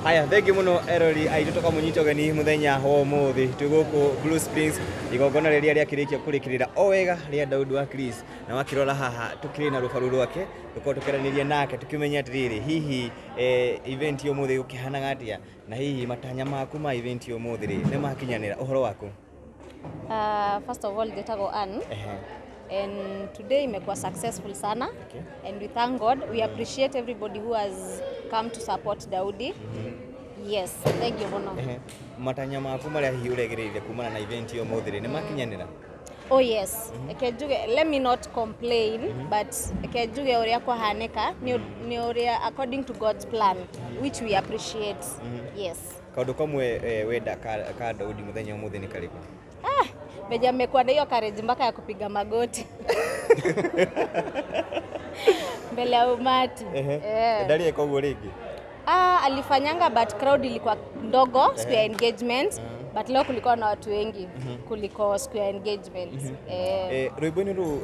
Aya, thengi muno erori aitutoka munyito gani muthenya ho muthi tuguku Blue Springs igongona riria riakirikia kurikirira owega ria Daudi wa Chris na wakirora haha tukiri na rufaru rwake tuko tukeraniria nake tukimenya atiriri hihi event yo muthi ukihana gatia na hihi matanya maku ma event yo muthi ri ne makinyanira uhoro waku. First of all getago an and today imekuwa successful sana. And we thank God. We appreciate everybody who has come to support Daudi. Yes, thank you muno. Matanya maku maria hihi uregereire kumana na event yo muthi ri ne makinyanira. Oh yes, let me not complain, but kejuge uria kwahaneka ni uria according to God's plan, which we appreciate. Yes. Kaundu kamwe wenda ka Daudi muthenya muthi ni karibu. Beja mekuwa na hiyo courage mpaka ya kupiga magoti. Mbele ya umati. Ndali eko gorigi. Alifanyanga but crowd ilikuwa ndogo siku ya engagement. But leo kulikuwa na watu wengi kuliko siku ya engagement. Rwimbo-ini ru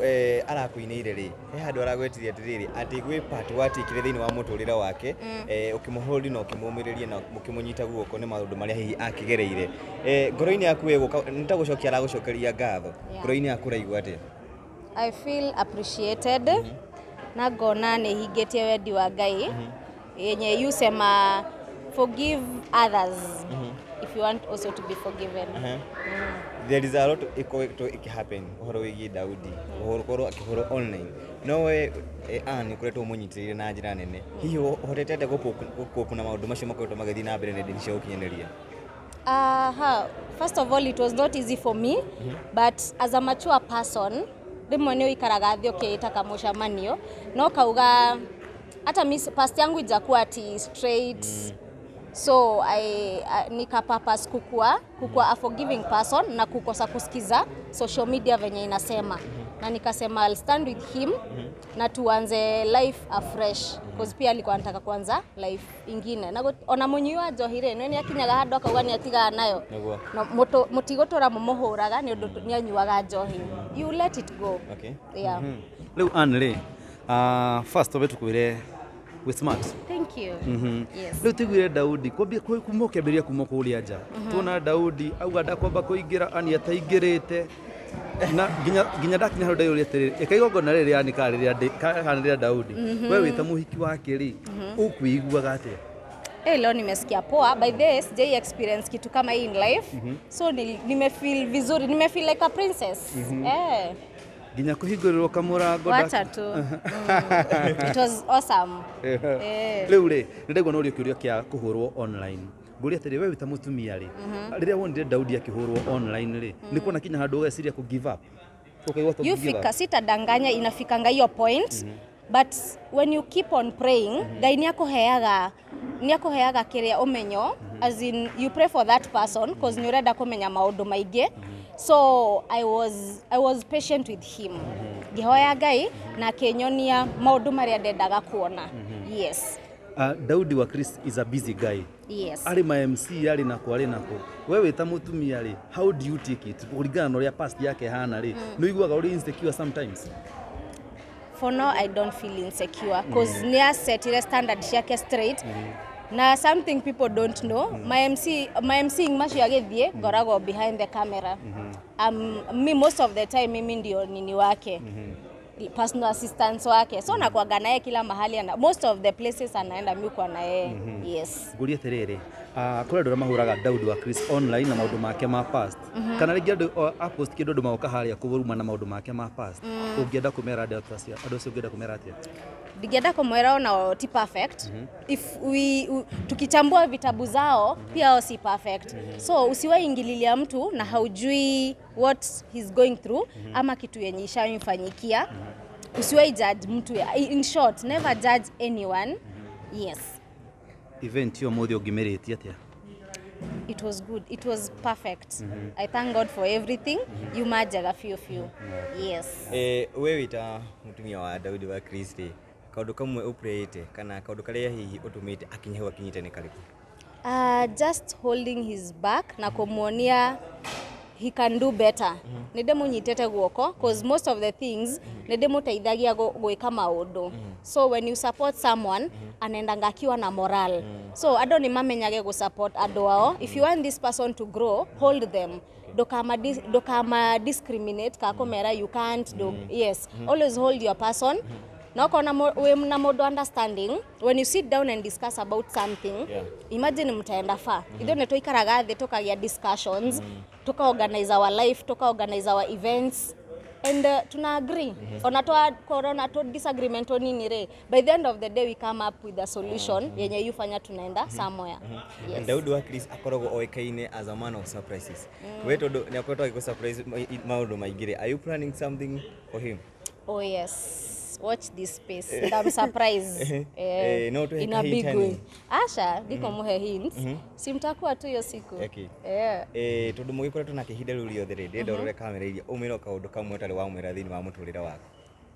arakuinire ri handu aragwetiria atiriri ati gwi part wati kire thiini wa muturira wake ukimuhold na ukimumiriria na ukimunyita guoko ni maundu maria hihi akigereire ngoro-ini yaku weguka nitagucokia aragucokeria ngatho ngoro-ini yaku raigua ati. I feel appreciated na ngona ni hingitie wendi wa Ngai yenye yusema forgive others if you want also to be forgiven. There is a lot to happen uhoro wigi Daudi uhoro korwo akihoro online no we ani kuretwo munyitirire na njira nene hihi hotete gukopu na maundu macio makoretwo magathi na mbere nende cia ukinyanĩria. First of all, it was not easy for me, but as a mature person rimwe ni uikaraga thio kiita kamushamanio no kauga hata past yangu ijakuwa ati straight. So nika purpose kukua a forgiving person na kukosa kusikiza social media venye inasema. Na nikasema I'll stand with him na tuanze life afresh because pia alikuwa anataka kuanza life ingine. Na ona munyiwa Johire no ni akinyaga handu akauga ni atiga nayo. No mutigotora mumuhuraga ni undu ni anyuaga Johi. You let it go. Okay. Yeah. Leo Anne first of all tukwire we smart. Thank you. Yes. Leo tigwire Daudi kwambia kumokemberia kumokuria nja. Tuona Daudi auga ndakwamba kuingira ani ataingirite na ginya ndakinya handu ndayuri atiriri ikaigongona riri yani kariria Daudi wewe wita muhiki wake ri ukuiguaga atia? Leo nimesikia poa. By this J experience kitu kama hii in life. So nimefeel vizuri, nimefeel like a princess. Ginya kuhingurirwo kamurango wacha tu. It was awesome. Leo ri ndirego no riukiurio kia kuhurwo online. Nguri atiri wewe ta Mutumia ri riria wonire Daudi akihurwo online ri ni kuona kinya handu ugeciria ku give up. You fika sitadanganya inafikanga hiyo point. But when you keep on praying, Ngai ni akuheaga kiria umenyo, as in you pray for that person because ni urenda kumenya maundu maingi. So I was patient with him. Gihoya Ngai na kenyonia maundu maria ndendaga kuona. Yes. Daudi wa Chris is a busy guy. Yes. Ali ma MC ali nako ali nako. Wewe ta Mutumia ri, how do you take it? Kuringana na ria past yake hana ri. No iguaga uri insecure sometimes. For now I don't feel insecure because near set ile standard yake straight. Na something people don't know, my MC mashi agethie gorago behind the camera. Me most of the time mimi ndio nini wake. Personal assistance wake. So nakuaga naye kila mahali and most of the places anaenda mimi kwa naye. Yes. Nguri atiriri kuri ndora mahuraga Daudi wa Chris online na maundu make ma past. Kana ringi andu post kindu ndu mauka haria kuburuma na maundu make ma past. Ungienda kumera ndio twacia andu cio ungienda kumera atia? Digenda kumwera ona ti perfect. If tukichambua vitabu zao pia si perfect. So usiwahi ingililia mtu na haujui what he's going through ama kitu yenye ishamfanyikia. Usiwahi judge mtu. In short, never judge anyone. Yes. Event yo muthi ugimeriti atia? It was good. It was perfect. I thank God for everything. You majaga few. Yes. Wewe ta Mutumia wa Daudi wa Chris kaundu kamwe uprayete kana kaundu karia hihi utumite akinyeho akinyite ni karibu? Just holding his back na kumuonia he can do better. Nende munyitete guoko cause most of the things nende muteithagia gwika maundu. So when you support someone anaendanga akiwa na moral. So ado ni mamenyage go support ado wao. If you want this person to grow, hold them. Dokama discriminate kakomera you can't do. Yes, always hold your person. No kona na modo understanding when you sit down and discuss about something. Imagine mtaenda fa. Ido neto ikaraga the tokagia discussions, toka organize our life, toka organize our events. And tuna agree. Onatoa corona to disagreement oni nire. By the end of the day we come up with a solution yenye yufanya tunaenda somewhere. Yes. Daudi wa Chris akorogo oekaine as a man of surprises. Weto ni akoto ko surprise maundu maigire. Are you planning something for him? Oh yes. Watch this space. I'm surprised. In a big way. Asha, diko muhe hints. Simtakuwa tu yo siku. Okay. Tondu mugikora tuna kihida ruri othe rindi ndorore kamera iria umira kaundu kamwe tari wa mwira thini wa muturira wako.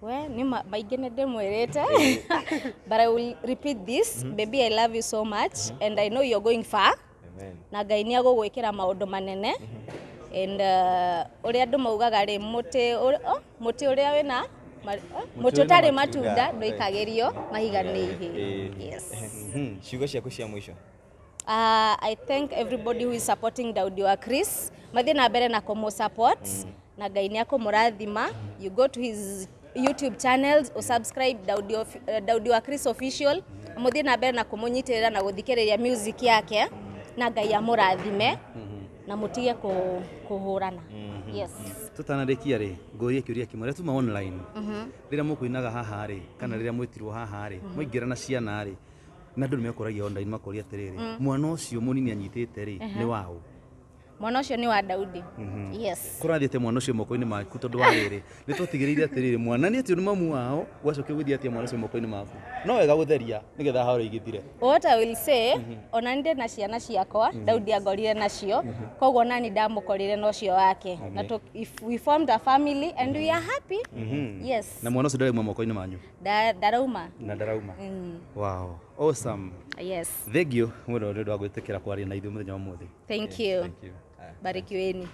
We ni maigene ndemwerete. But I will repeat this. Baby, I love you so much and I know you're going far. Amen. Na Ngai ni agugwikira maundu manene. And uria andu maugaga ri muti uria wina mututari matunda ndoikagerio mahiganihi. Yes. Shugo ciaku cia mwisho. I thank everybody who is supporting Daudi wa Chris. Mathi na mbere na komo support na Ngai ni akomurathima. You go to his YouTube channels or subscribe Daudi wa Chris official. Muthi na mbere na kumunyitirira na guthikiriria music yake na Ngai amurathime na mutige kuhurana. Yes. Tutanarekia ri ngorie kiuria kimwe tuma online rira mukuinaga haha ri kana rira mwitirwo haha ri muingira na ciana ri na ndu nimekoragia online makoria atiriri mwana ucio munini anyitite ri ni wao mwana ucio ni wa Daudi. Yes. Kurathiete mwana ucio moko-ini maku tondu wa riri ni tutigireire atiriri mwana ni atio ni mamu wao gwacoke guthia atia mwana ucio moko-ini maku no wega gutheria nigetha haro igithire. What I will say ona ninde na ciana ciakwa Daudi agorire nacio koguo nani ndamukorire no cio wake na if we formed a family and we are happy. Yes. Na mwana ucio ndari moko-ini manyu darauma na darauma. Wow, awesome. Yes. Thank you muno ndu wa gwitikira kwaria na ithuĩ muthenya wa muthi. Thank you. Barikiweni.